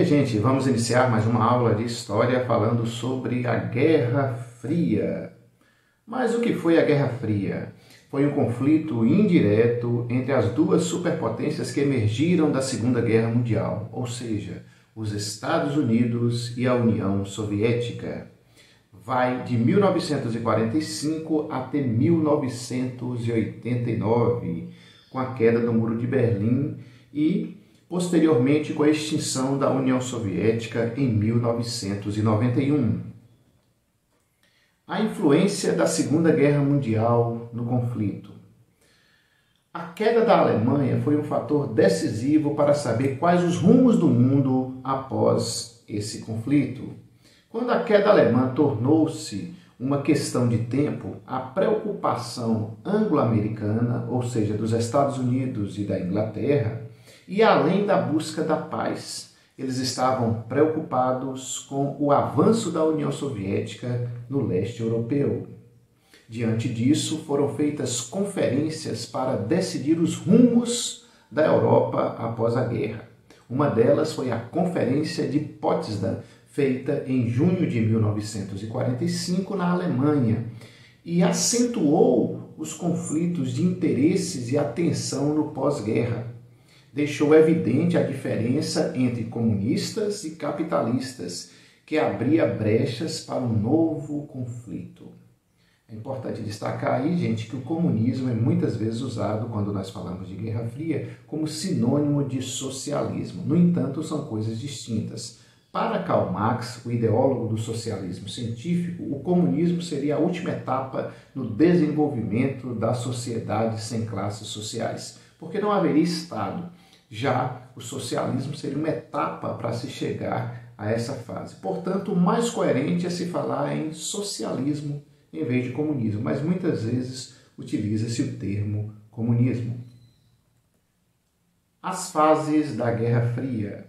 dia, gente. Vamos iniciar mais uma aula de história falando sobre a Guerra Fria. Mas o que foi a Guerra Fria? Foi um conflito indireto entre as duas superpotências que emergiram da Segunda Guerra Mundial, ou seja, os Estados Unidos e a União Soviética. Vai de 1945 até 1989, com a queda do Muro de Berlim e, posteriormente, com a extinção da União Soviética em 1991. A influência da Segunda Guerra Mundial no conflito. A queda da Alemanha foi um fator decisivo para saber quais os rumos do mundo após esse conflito. Quando a queda alemã tornou-se uma questão de tempo, a preocupação anglo-americana, ou seja, dos Estados Unidos e da Inglaterra, e além da busca da paz, eles estavam preocupados com o avanço da União Soviética no leste europeu. Diante disso, foram feitas conferências para decidir os rumos da Europa após a guerra. Uma delas foi a Conferência de Potsdam, feita em junho de 1945 na Alemanha, e acentuou os conflitos de interesses e a tensão no pós-guerra. Deixou evidente a diferença entre comunistas e capitalistas, que abria brechas para um novo conflito. É importante destacar aí, gente, que o comunismo é muitas vezes usado, quando nós falamos de Guerra Fria, como sinônimo de socialismo. No entanto, são coisas distintas. Para Karl Marx, o ideólogo do socialismo científico, o comunismo seria a última etapa no desenvolvimento da sociedade sem classes sociais, porque não haveria Estado. Já o socialismo seria uma etapa para se chegar a essa fase. Portanto, o mais coerente é se falar em socialismo em vez de comunismo, mas muitas vezes utiliza-se o termo comunismo. As fases da Guerra Fria.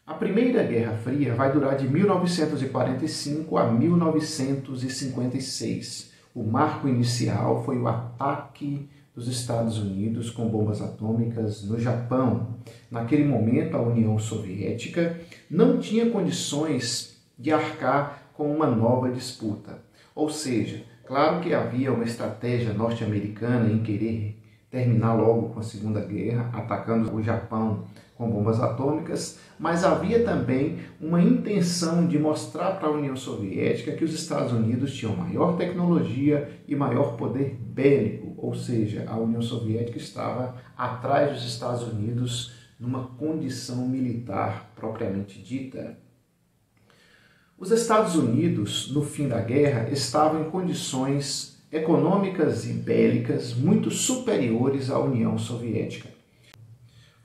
A Primeira Guerra Fria vai durar de 1945 a 1956. O marco inicial foi o ataque dos Estados Unidos com bombas atômicas no Japão. Naquele momento, a União Soviética não tinha condições de arcar com uma nova disputa. Ou seja, claro que havia uma estratégia norte-americana em querer terminar logo com a Segunda Guerra, atacando o Japão com bombas atômicas, mas havia também uma intenção de mostrar para a União Soviética que os Estados Unidos tinham maior tecnologia e maior poder bélico, ou seja, a União Soviética estava atrás dos Estados Unidos numa condição militar propriamente dita. Os Estados Unidos, no fim da guerra, estavam em condições econômicas e bélicas muito superiores à União Soviética.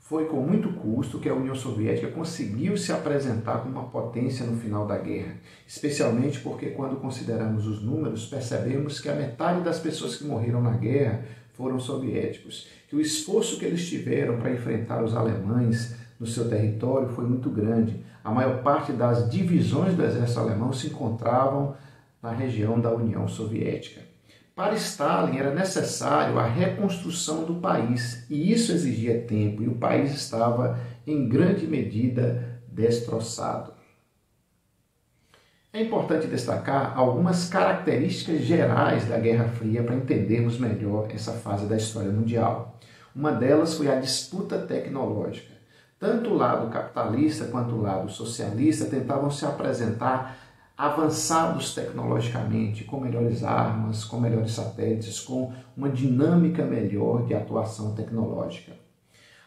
Foi com muito custo que a União Soviética conseguiu se apresentar como uma potência no final da guerra, especialmente porque, quando consideramos os números, percebemos que a metade das pessoas que morreram na guerra foram soviéticos, que o esforço que eles tiveram para enfrentar os alemães no seu território foi muito grande. A maior parte das divisões do exército alemão se encontravam na região da União Soviética. Para Stalin era necessário a reconstrução do país, e isso exigia tempo, e o país estava em grande medida destroçado. É importante destacar algumas características gerais da Guerra Fria para entendermos melhor essa fase da história mundial. Uma delas foi a disputa tecnológica. Tanto o lado capitalista quanto o lado socialista tentavam se apresentar avançados tecnologicamente, com melhores armas, com melhores satélites, com uma dinâmica melhor de atuação tecnológica.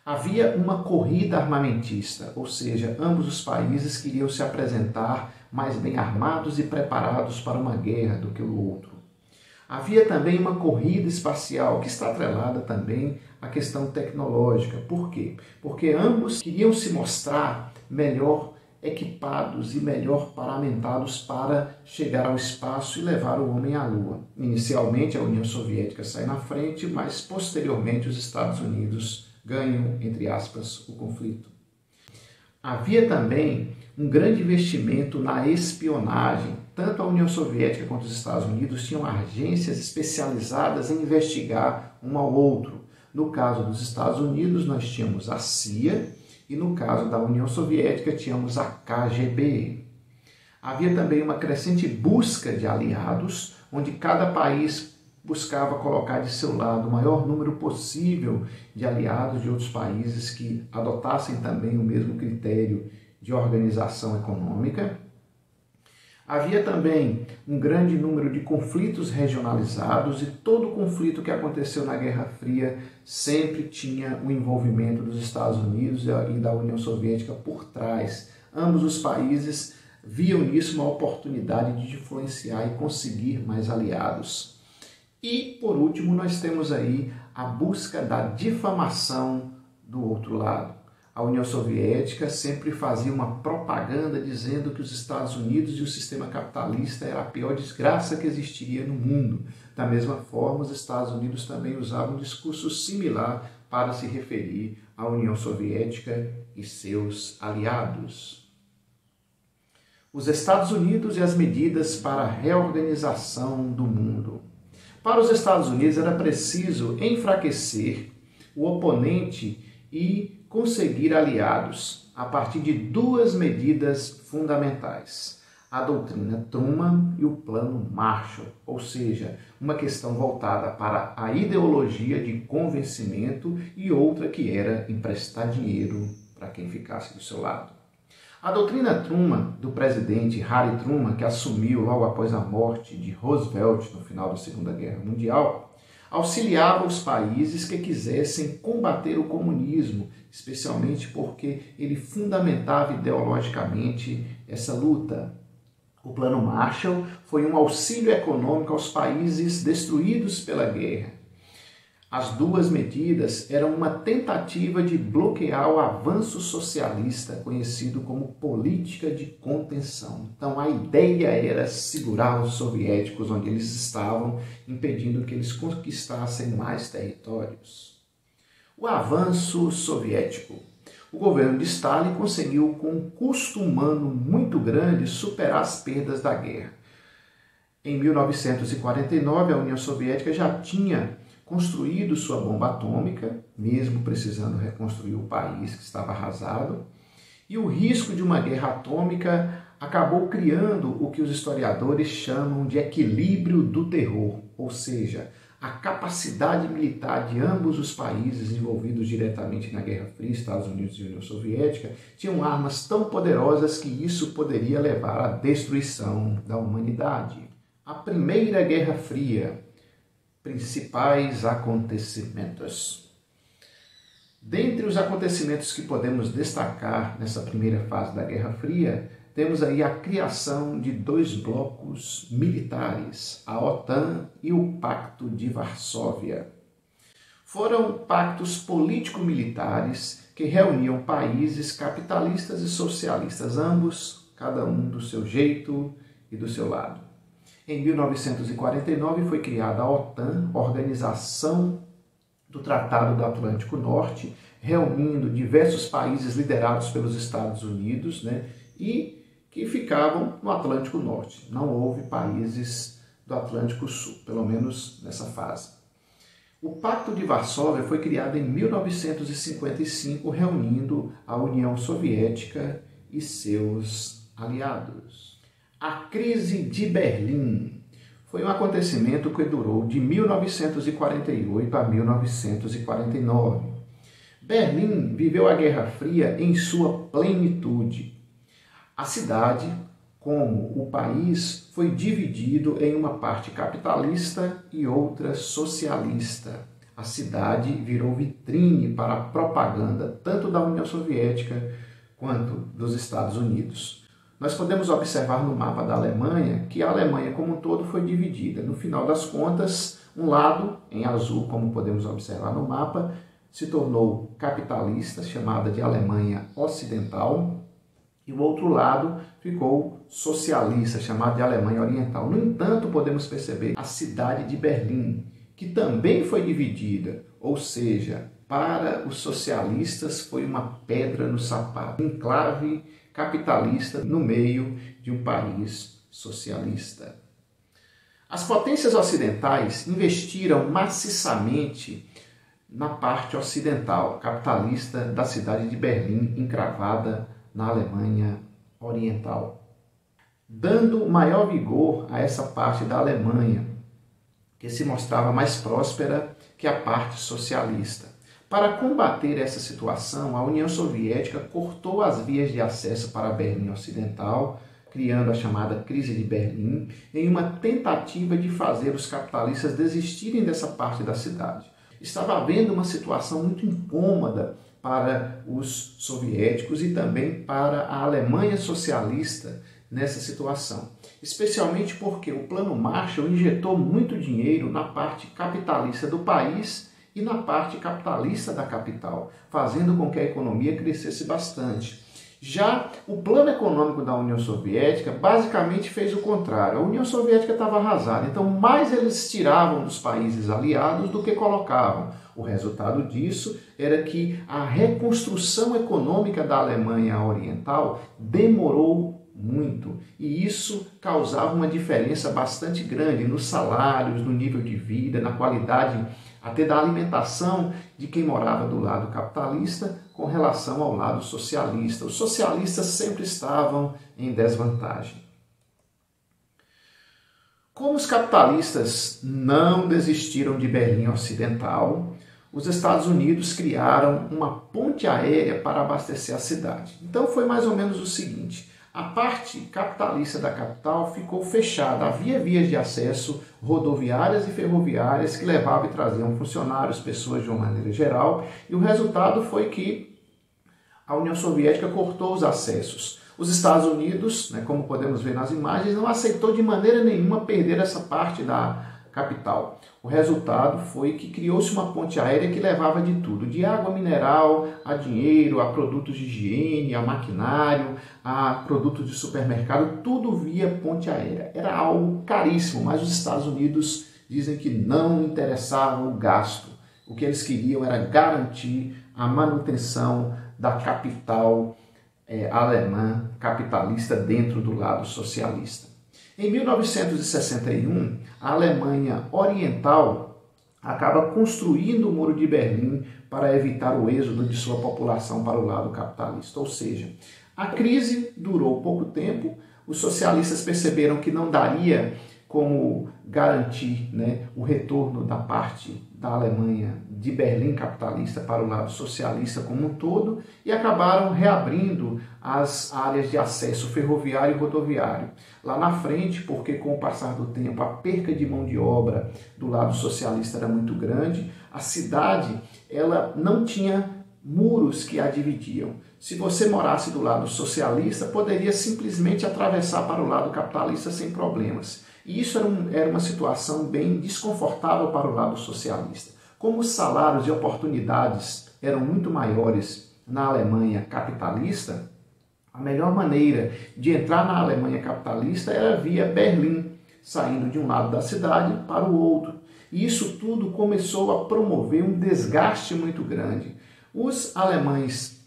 Havia uma corrida armamentista, ou seja, ambos os países queriam se apresentar mais bem armados e preparados para uma guerra do que o outro. Havia também uma corrida espacial, que está atrelada também à questão tecnológica. Por quê? Porque ambos queriam se mostrar melhor equipados e melhor paramentados para chegar ao espaço e levar o homem à Lua. Inicialmente a União Soviética sai na frente, mas posteriormente os Estados Unidos ganham, entre aspas, o conflito. Havia também um grande investimento na espionagem. Tanto a União Soviética quanto os Estados Unidos tinham agências especializadas em investigar um ao outro. No caso dos Estados Unidos, nós tínhamos a CIA e no caso da União Soviética tínhamos a KGB. Havia também uma crescente busca de aliados, onde cada país buscava colocar de seu lado o maior número possível de aliados de outros países que adotassem também o mesmo critério de organização econômica. Havia também um grande número de conflitos regionalizados e todo conflito que aconteceu na Guerra Fria sempre tinha o envolvimento dos Estados Unidos e da União Soviética por trás. Ambos os países viam nisso uma oportunidade de influenciar e conseguir mais aliados. E, por último, nós temos aí a busca da difamação do outro lado. A União Soviética sempre fazia uma propaganda dizendo que os Estados Unidos e o sistema capitalista era a pior desgraça que existiria no mundo. Da mesma forma, os Estados Unidos também usavam um discurso similar para se referir à União Soviética e seus aliados. Os Estados Unidos e as medidas para a reorganização do mundo. Para os Estados Unidos era preciso enfraquecer o oponente e conseguir aliados a partir de duas medidas fundamentais: a doutrina Truman e o plano Marshall, ou seja, uma questão voltada para a ideologia de convencimento e outra que era emprestar dinheiro para quem ficasse do seu lado. A doutrina Truman, do presidente Harry Truman, que assumiu logo após a morte de Roosevelt no final da Segunda Guerra Mundial, auxiliava os países que quisessem combater o comunismo, especialmente porque ele fundamentava ideologicamente essa luta. O Plano Marshall foi um auxílio econômico aos países destruídos pela guerra. As duas medidas eram uma tentativa de bloquear o avanço socialista, conhecido como política de contenção. Então a ideia era segurar os soviéticos onde eles estavam, impedindo que eles conquistassem mais territórios. O avanço soviético. O governo de Stalin conseguiu, com um custo humano muito grande, superar as perdas da guerra. Em 1949, a União Soviética já tinha construído sua bomba atômica, mesmo precisando reconstruir o país que estava arrasado, e o risco de uma guerra atômica acabou criando o que os historiadores chamam de equilíbrio do terror, ou seja, a capacidade militar de ambos os países envolvidos diretamente na Guerra Fria, Estados Unidos e União Soviética, tinham armas tão poderosas que isso poderia levar à destruição da humanidade. A Primeira Guerra Fria. Principais acontecimentos. Dentre os acontecimentos que podemos destacar nessa primeira fase da Guerra Fria, temos aí a criação de dois blocos militares, a OTAN e o Pacto de Varsóvia. Foram pactos político-militares que reuniam países capitalistas e socialistas, ambos, cada um do seu jeito e do seu lado. Em 1949 foi criada a OTAN, Organização do Tratado do Atlântico Norte, reunindo diversos países liderados pelos Estados Unidos, e que ficavam no Atlântico Norte. Não houve países do Atlântico Sul, pelo menos nessa fase. O Pacto de Varsóvia foi criado em 1955, reunindo a União Soviética e seus aliados. A crise de Berlim foi um acontecimento que durou de 1948 a 1949. Berlim viveu a Guerra Fria em sua plenitude. A cidade, como o país, foi dividido em uma parte capitalista e outra socialista. A cidade virou vitrine para a propaganda tanto da União Soviética quanto dos Estados Unidos. Nós podemos observar no mapa da Alemanha que a Alemanha como um todo foi dividida. No final das contas, um lado, em azul, como podemos observar no mapa, se tornou capitalista, chamada de Alemanha Ocidental, e o outro lado ficou socialista, chamado de Alemanha Oriental. No entanto, podemos perceber a cidade de Berlim, que também foi dividida, ou seja, para os socialistas foi uma pedra no sapato, um enclave capitalista no meio de um país socialista. As potências ocidentais investiram maciçamente na parte ocidental, capitalista da cidade de Berlim, encravada na Alemanha Oriental, dando maior vigor a essa parte da Alemanha, que se mostrava mais próspera que a parte socialista. Para combater essa situação, a União Soviética cortou as vias de acesso para a Berlim Ocidental, criando a chamada Crise de Berlim, em uma tentativa de fazer os capitalistas desistirem dessa parte da cidade. Estava havendo uma situação muito incômoda para os soviéticos e também para a Alemanha socialista nessa situação, especialmente porque o Plano Marshall injetou muito dinheiro na parte capitalista do país e na parte capitalista da capital, fazendo com que a economia crescesse bastante. Já o plano econômico da União Soviética basicamente fez o contrário. A União Soviética estava arrasada, então mais eles tiravam dos países aliados do que colocavam. O resultado disso era que a reconstrução econômica da Alemanha Oriental demorou muito, e isso causava uma diferença bastante grande nos salários, no nível de vida, na qualidade até da alimentação de quem morava do lado capitalista com relação ao lado socialista. Os socialistas sempre estavam em desvantagem. Como os capitalistas não desistiram de Berlim Ocidental, os Estados Unidos criaram uma ponte aérea para abastecer a cidade. Então foi mais ou menos o seguinte: a parte capitalista da capital ficou fechada, havia vias de acesso rodoviárias e ferroviárias que levavam e traziam funcionários, pessoas de uma maneira geral, e o resultado foi que a União Soviética cortou os acessos. Os Estados Unidos, como podemos ver nas imagens, não aceitou de maneira nenhuma perder essa parte da capital. O resultado foi que criou-se uma ponte aérea que levava de tudo, de água mineral, a dinheiro, a produtos de higiene, a maquinário, a produtos de supermercado, tudo via ponte aérea. Era algo caríssimo, mas os Estados Unidos dizem que não interessava o gasto. O que eles queriam era garantir a manutenção da capital alemã capitalista dentro do lado socialista. Em 1961, a Alemanha Oriental acaba construindo o Muro de Berlim para evitar o êxodo de sua população para o lado capitalista. Ou seja, a crise durou pouco tempo, os socialistas perceberam que não daria como garantir o retorno da parte da Alemanha de Berlim capitalista para o lado socialista como um todo e acabaram reabrindo as áreas de acesso ferroviário e rodoviário. Lá na frente, porque com o passar do tempo a perca de mão de obra do lado socialista era muito grande, a cidade ela não tinha muros que a dividiam. Se você morasse do lado socialista, poderia simplesmente atravessar para o lado capitalista sem problemas. E isso era uma situação bem desconfortável para o lado socialista. Como os salários e oportunidades eram muito maiores na Alemanha capitalista, a melhor maneira de entrar na Alemanha capitalista era via Berlim, saindo de um lado da cidade para o outro. E isso tudo começou a promover um desgaste muito grande. Os alemães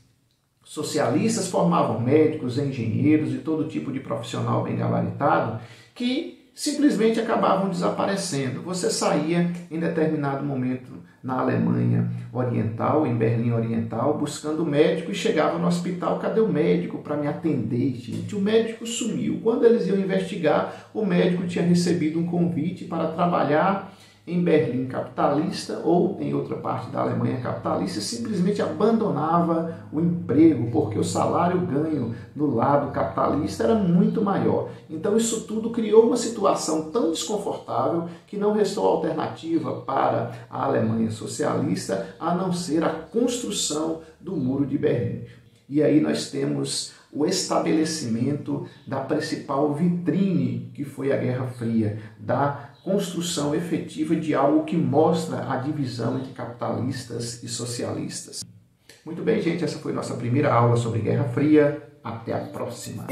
socialistas formavam médicos, engenheiros e todo tipo de profissional bem gabaritado que simplesmente acabavam desaparecendo. Você saía em determinado momento na Alemanha Oriental, em Berlim Oriental, buscando médico e chegava no hospital, cadê o médico para me atender, gente? O médico sumiu. Quando eles iam investigar, o médico tinha recebido um convite para trabalhar em Berlim capitalista ou em outra parte da Alemanha capitalista e simplesmente abandonava o emprego porque o salário ganho no lado capitalista era muito maior. Então isso tudo criou uma situação tão desconfortável que não restou alternativa para a Alemanha socialista a não ser a construção do Muro de Berlim. E aí nós temos o estabelecimento da principal vitrine que foi a Guerra Fria, da construção efetiva de algo que mostra a divisão entre capitalistas e socialistas. Muito bem, gente, essa foi nossa primeira aula sobre Guerra Fria. Até a próxima!